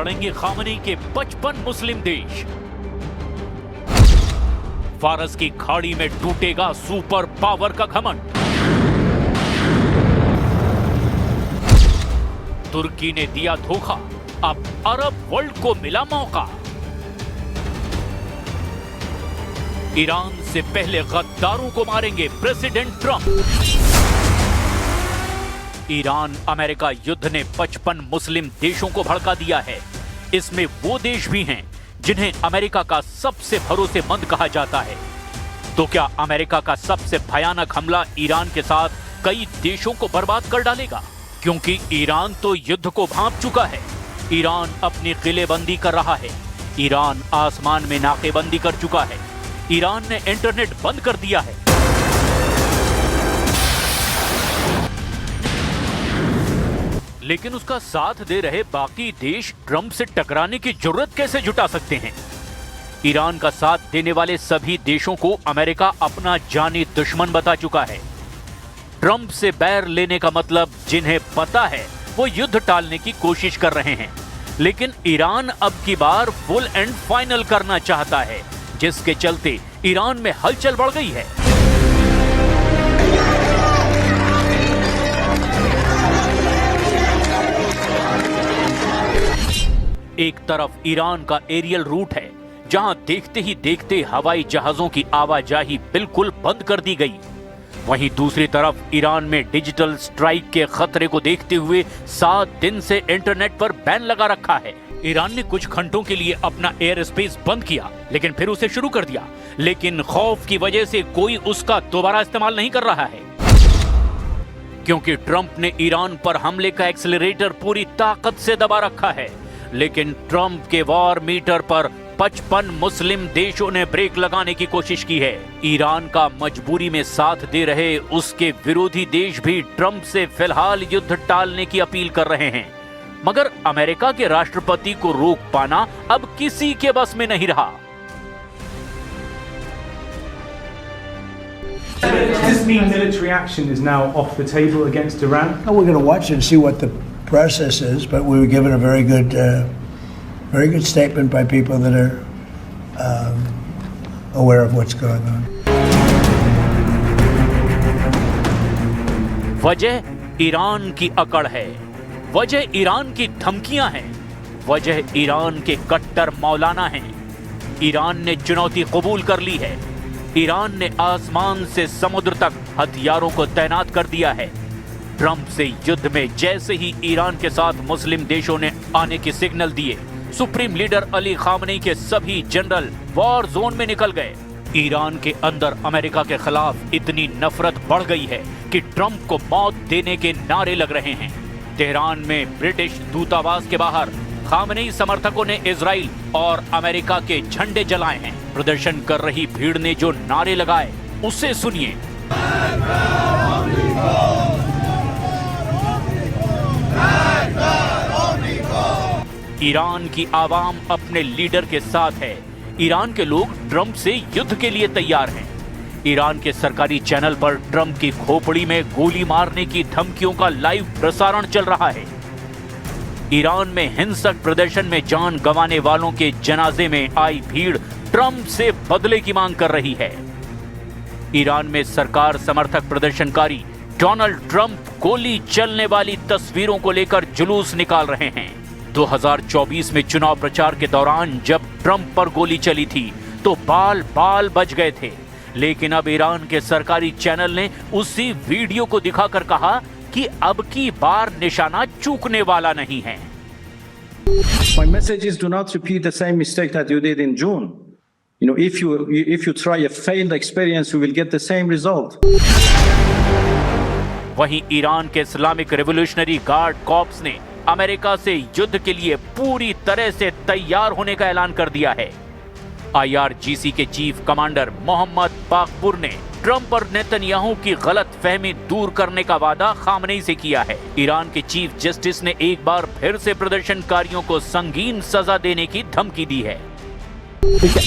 लड़ेंगे खामनेई के 55 मुस्लिम देश। फारस की खाड़ी में टूटेगा सुपर पावर का घमंड। तुर्की ने दिया धोखा, अब अरब वर्ल्ड को मिला मौका। ईरान से पहले गद्दारों को मारेंगे प्रेसिडेंट ट्रंप। ईरान अमेरिका युद्ध ने 55 मुस्लिम देशों को भड़का दिया है। इसमें वो देश भी हैं जिन्हें अमेरिका का सबसे भरोसेमंद कहा जाता है। तो क्या अमेरिका का सबसे भयानक हमला ईरान के साथ कई देशों को बर्बाद कर डालेगा? क्योंकि ईरान तो युद्ध को भांप चुका है। ईरान अपनी किलेबंदी कर रहा है। ईरान आसमान में नाकेबंदी कर चुका है। ईरान ने इंटरनेट बंद कर दिया है। लेकिन उसका साथ दे रहे बाकी देश ट्रंप से टकराने की जरूरत कैसे जुटा सकते हैं? ईरान का साथ देने वाले सभी देशों को अमेरिका अपना जानी दुश्मन बता चुका है। ट्रंप से बैर लेने का मतलब जिन्हें पता है वो युद्ध टालने की कोशिश कर रहे हैं। लेकिन ईरान अब की बार फुल एंड फाइनल करना चाहता है, जिसके चलते ईरान में हलचल बढ़ गई है। एक तरफ ईरान का एरियल रूट है, जहां देखते ही देखते हवाई जहाजों की आवाजाही बिल्कुल बंद कर दी गई। वहीं दूसरी तरफ ईरान में डिजिटल स्ट्राइक के खतरे को देखते हुए 7 दिन से इंटरनेट पर बैन लगा रखा है। ईरान ने कुछ घंटों के लिए अपना एयर स्पेस बंद किया, लेकिन फिर उसे शुरू कर दिया। लेकिन खौफ की वजह से कोई उसका दोबारा इस्तेमाल नहीं कर रहा है, क्योंकि ट्रंप ने ईरान पर हमले का एक्सेलरेटर पूरी ताकत से दबा रखा है। लेकिन ट्रंप के वॉर मीटर पर 55 मुस्लिम देशों ने ब्रेक लगाने की कोशिश की है। ईरान का मजबूरी में साथ दे रहे उसके विरोधी देश भी ट्रंप से फिलहाल युद्ध टालने की अपील कर रहे हैं। मगर अमेरिका के राष्ट्रपति को रोक पाना अब किसी के बस में नहीं रहा। Does this mean military action is now off the table against Iran? Well, we're going to watch and see what the process is, but we were given a very good statement by people that are aware of what's going on. वजह Iran की अकड़ है, वजह Iran की धमकियां हैं, वजह Iran के कट्टर मौलाना हैं। ईरान ने चुनौती कबूल कर ली है। ईरान ने आसमान से समुद्र तक हथियारों को तैनात कर दिया है। ट्रंप से युद्ध में जैसे ही ईरान के साथ मुस्लिम देशों ने आने के सिग्नल दिए, सुप्रीम लीडर अली खामनेई के सभी जनरल वॉर जोन में निकल गए। ईरान के अंदर अमेरिका के खिलाफ इतनी नफरत बढ़ गई है कि ट्रंप को मौत देने के नारे लग रहे हैं। तेहरान में ब्रिटिश दूतावास के बाहर खामनेई समर्थकों ने इजराइल और अमेरिका के झंडे जलाए हैं। प्रदर्शन कर रही भीड़ ने जो नारे लगाए, उसे सुनिए। ईरान की आवाम अपने लीडर के साथ है। ईरान के लोग ट्रंप से युद्ध के लिए तैयार हैं। ईरान के सरकारी चैनल पर ट्रंप की खोपड़ी में गोली मारने की धमकियों का लाइव प्रसारण चल रहा है। ईरान में हिंसक प्रदर्शन में जान गंवाने वालों के जनाजे में आई भीड़ ट्रंप से बदले की मांग कर रही है। ईरान में सरकार समर्थक प्रदर्शनकारी डोनाल्ड ट्रंप गोली चलने वाली तस्वीरों को लेकर जुलूस निकाल रहे हैं। 2024 में चुनाव प्रचार के दौरान जब ट्रंप पर गोली चली थी तो बाल बाल बच गए थे। लेकिन अब ईरान के सरकारी चैनल ने उसी वीडियो को दिखाकर कहा कि अब की बार निशाना चूकने वाला नहीं है। My message is do not repeat the same mistake that you did in June. You know, if you try a failed experience, you will get the same result. वहीं ईरान के इस्लामिक रिवॉल्यूशनरी गार्ड कॉर्प्स ने America से युद्ध के लिए पूरी तरह से तैयार होने का ऐलान कर दिया है। IRGC के चीफ कमांडर मोहम्मद बाकपुर ने ट्रंप और नेतन्याहू की गलत फहमी दूर करने का वादा खामनेई से किया है। ईरान के चीफ जस्टिस ने एक बार फिर से प्रदर्शनकारियों को संगीन सजा देने की धमकी दी है।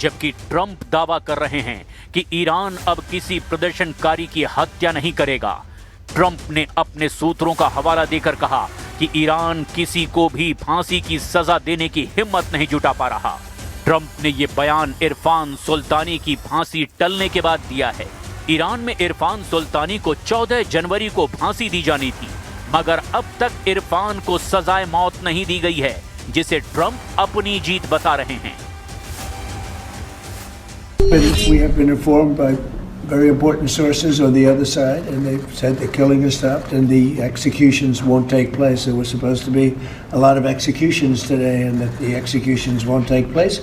जबकि ट्रंप दावा कर रहे हैं कि ईरान अब किसी प्रदर्शनकारी की हत्या नहीं करेगा। ट्रंप ने अपने सूत्रों का हवाला देकर कहा कि ईरान किसी को भी फांसी की सजा देने की हिम्मत नहीं जुटा पा रहा। ट्रंप ने यह बयान इरफान सुल्तानी की फांसी टलने के बाद दिया है। ईरान में इरफान सुल्तानी को 14 जनवरी को फांसी दी जानी थी, मगर अब तक इरफान को सजाए मौत नहीं दी गई है, जिसे ट्रंप अपनी जीत बता रहे हैं। We have been informed by very important sources on the other side, and they've said the killing has stopped and the executions won't take place. There were supposed to be a lot of executions today, and that the executions won't take place.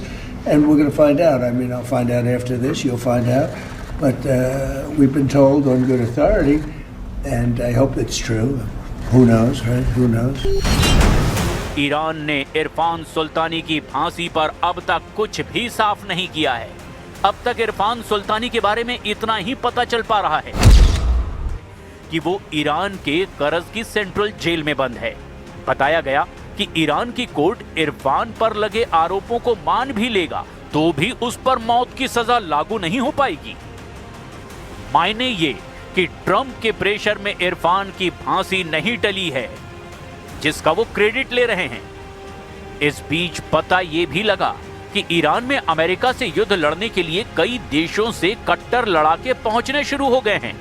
And we're going to find out. I mean, I'll find out after this. You'll find out. But we've been told on good authority, and I hope it's true. Who knows, right? Who knows? Iran ने इरफान सुल्तानी की फांसी पर अब तक कुछ भी साफ नहीं किया है। अब तक इरफान सुल्तानी के बारे में इतना ही पता चल पा रहा है कि वो ईरान के करज की सेंट्रल जेल में बंद है। बताया गया कि ईरान की कोर्ट इरफान पर लगे आरोपों को मान भी लेगा तो भी उस पर मौत की सजा लागू नहीं हो पाएगी। मायने ये कि ट्रंप के प्रेशर में इरफान की फांसी नहीं टली है, जिसका वो क्रेडिट ले रहे हैं। इस बीच पता ये भी लगा कि ईरान में अमेरिका से युद्ध लड़ने के लिए कई देशों से कट्टर लड़ाके पहुंचने शुरू हो गए हैं।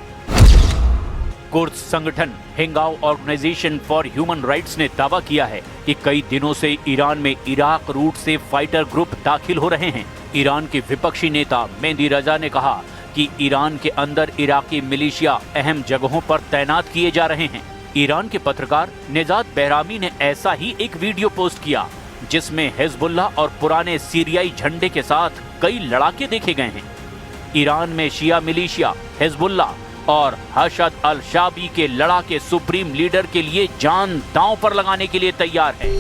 कुर्द संगठन हिंगाव ऑर्गेनाइजेशन फॉर ह्यूमन राइट्स ने दावा किया है कि कई दिनों से ईरान में इराक रूट से फाइटर ग्रुप दाखिल हो रहे हैं। ईरान के विपक्षी नेता मेहदी रजा ने कहा कि ईरान के अंदर इराकी मिलिशिया अहम जगहों पर तैनात किए जा रहे हैं। ईरान के पत्रकार निजात बहरामी ने ऐसा ही एक वीडियो पोस्ट किया जिसमें हिजबुल्लाह और पुराने सीरियाई झंडे के साथ कई लड़ाके देखे गए हैं। ईरान में शिया मिलिशिया हिजबुल्लाह और हशद अल शाबी के लड़ाके सुप्रीम लीडर के लिए जान दांव पर लगाने के लिए तैयार है।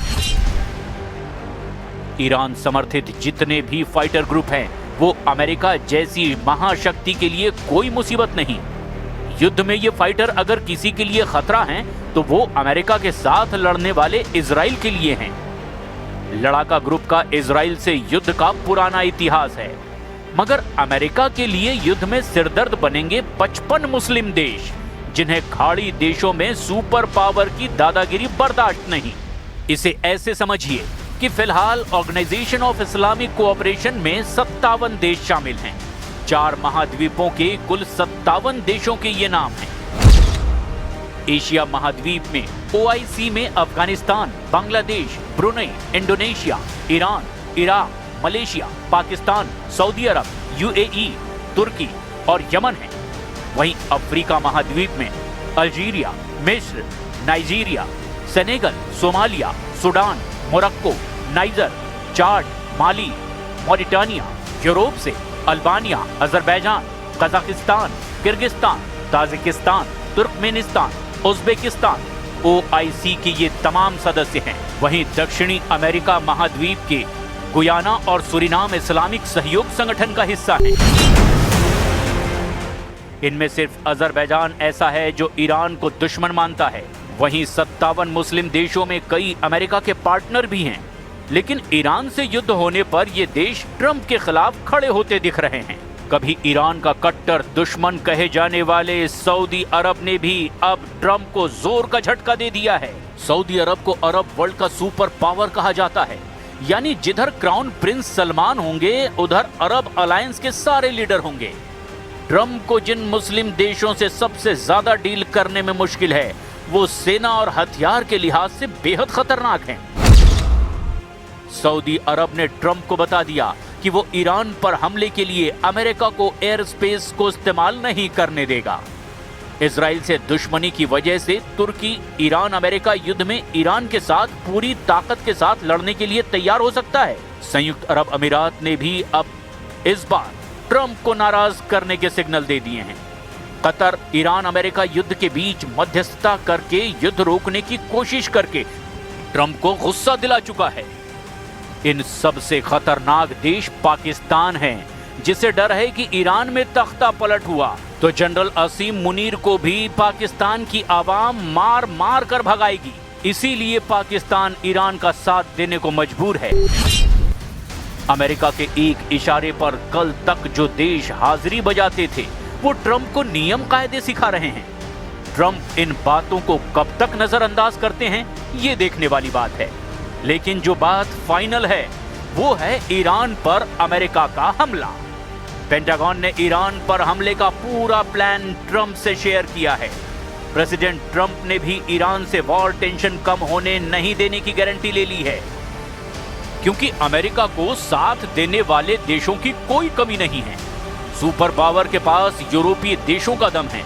ईरान समर्थित जितने भी फाइटर ग्रुप हैं, वो अमेरिका जैसी महाशक्ति के लिए कोई मुसीबत नहीं। युद्ध में ये फाइटर अगर किसी के लिए खतरा हैं, तो वो अमेरिका के साथ लड़ने वाले इजराइल के लिए हैं। लड़ाका ग्रुप का इजराइल से युद्ध का पुराना इतिहास है, मगर अमेरिका के लिए युद्ध में सिरदर्द बनेंगे 55 मुस्लिम देश, जिन्हें खाड़ी देशों में सुपर पावर की दादागिरी बर्दाश्त नहीं। इसे ऐसे समझिए कि फिलहाल ऑर्गेनाइजेशन ऑफ इस्लामिक कोऑपरेशन में 57 देश शामिल हैं। 4 महाद्वीपों के कुल 57 देशों के ये नाम हैं। एशिया महाद्वीप में OIC में Afghanistan, Bangladesh, Brunei, Indonesia, Iran, Iraq, Malaysia, Pakistan, Saudi Arab, UAE, Turkey और यमन है। वहीं अफ्रीका महाद्वीप में अल्जीरिया, मिस्र, Nigeria, Senegal, Somalia, Sudan, Morocco, Niger, Chad, Mali, Mauritania, Europe से Albania, Azerbaijan, Kazakhstan, Kyrgyzstan, Tajikistan, Turkmenistan, Uzbekistan OIC के ये तमाम सदस्य हैं। वहीं दक्षिणी अमेरिका महाद्वीप के गुयाना और सुरिनाम इस्लामिक सहयोग संगठन का हिस्सा है। इनमें सिर्फ अजरबैजान ऐसा है जो ईरान को दुश्मन मानता है। वहीं 57 मुस्लिम देशों में कई अमेरिका के पार्टनर भी हैं, लेकिन ईरान से युद्ध होने पर ये देश ट्रंप के खिलाफ खड़े होते दिख रहे हैं। कभी ईरान का कट्टर दुश्मन कहे जाने वाले सऊदी अरब ने भी अब ट्रंप को जोर का झटका दे दिया है। सऊदी अरब को अरब वर्ल्ड का सुपर पावर कहा जाता है, यानी जिधर क्राउन प्रिंस सलमान होंगे उधर अरब अलायंस के सारे लीडर होंगे। ट्रंप को जिन मुस्लिम देशों से सबसे ज्यादा डील करने में मुश्किल है, वो सेना और हथियार के लिहाज से बेहद खतरनाक हैं। सऊदी अरब ने ट्रंप को बता दिया कि वो ईरान पर हमले के लिए अमेरिका को एयर स्पेस को इस्तेमाल नहीं करने देगा। इजराइल से दुश्मनी की वजह से तुर्की ईरान अमेरिका युद्ध में ईरान के साथ पूरी ताकत के साथ लड़ने के लिए तैयार हो सकता है। संयुक्त अरब अमीरात ने भी अब इस बार ट्रंप को नाराज करने के सिग्नल दे दिए हैं। कतर ईरान अमेरिका युद्ध के बीच मध्यस्थता करके युद्ध रोकने की कोशिश करके ट्रंप को गुस्सा दिला चुका है। इन सबसे खतरनाक देश पाकिस्तान है, जिसे डर है कि ईरान में तख्ता पलट हुआ तो जनरल असीम मुनीर को भी पाकिस्तान की आवाम मार मार कर भगाएगी। इसीलिए पाकिस्तान ईरान का साथ देने को मजबूर है। अमेरिका के एक इशारे पर कल तक जो देश हाजिरी बजाते थे वो ट्रंप को नियम कायदे सिखा रहे हैं। ट्रंप इन बातों को कब तक नजरअंदाज करते हैं ये देखने वाली बात है। लेकिन जो बात फाइनल है वो है ईरान पर अमेरिका का हमला। पेंटागन ने ईरान पर हमले का पूरा प्लान ट्रंप से शेयर किया है। प्रेसिडेंट ट्रंप ने भी ईरान से वॉर टेंशन कम होने नहीं देने की गारंटी ले ली है, क्योंकि अमेरिका को साथ देने वाले देशों की कोई कमी नहीं है। सुपर पावर के पास यूरोपीय देशों का दम है।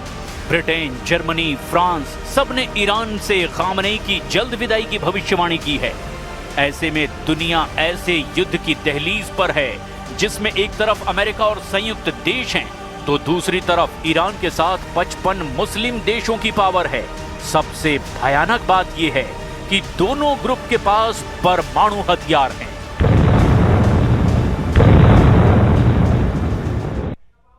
ब्रिटेन, जर्मनी, फ्रांस सब ने ईरान से खामनेई की जल्द विदाई की भविष्यवाणी की है। ऐसे में दुनिया ऐसे युद्ध की दहलीज पर है जिसमें एक तरफ अमेरिका और संयुक्त देश हैं, तो दूसरी तरफ ईरान के साथ 55 मुस्लिम देशों की पावर है। सबसे भयानक बात यह है कि दोनों ग्रुप के पास परमाणु हथियार हैं।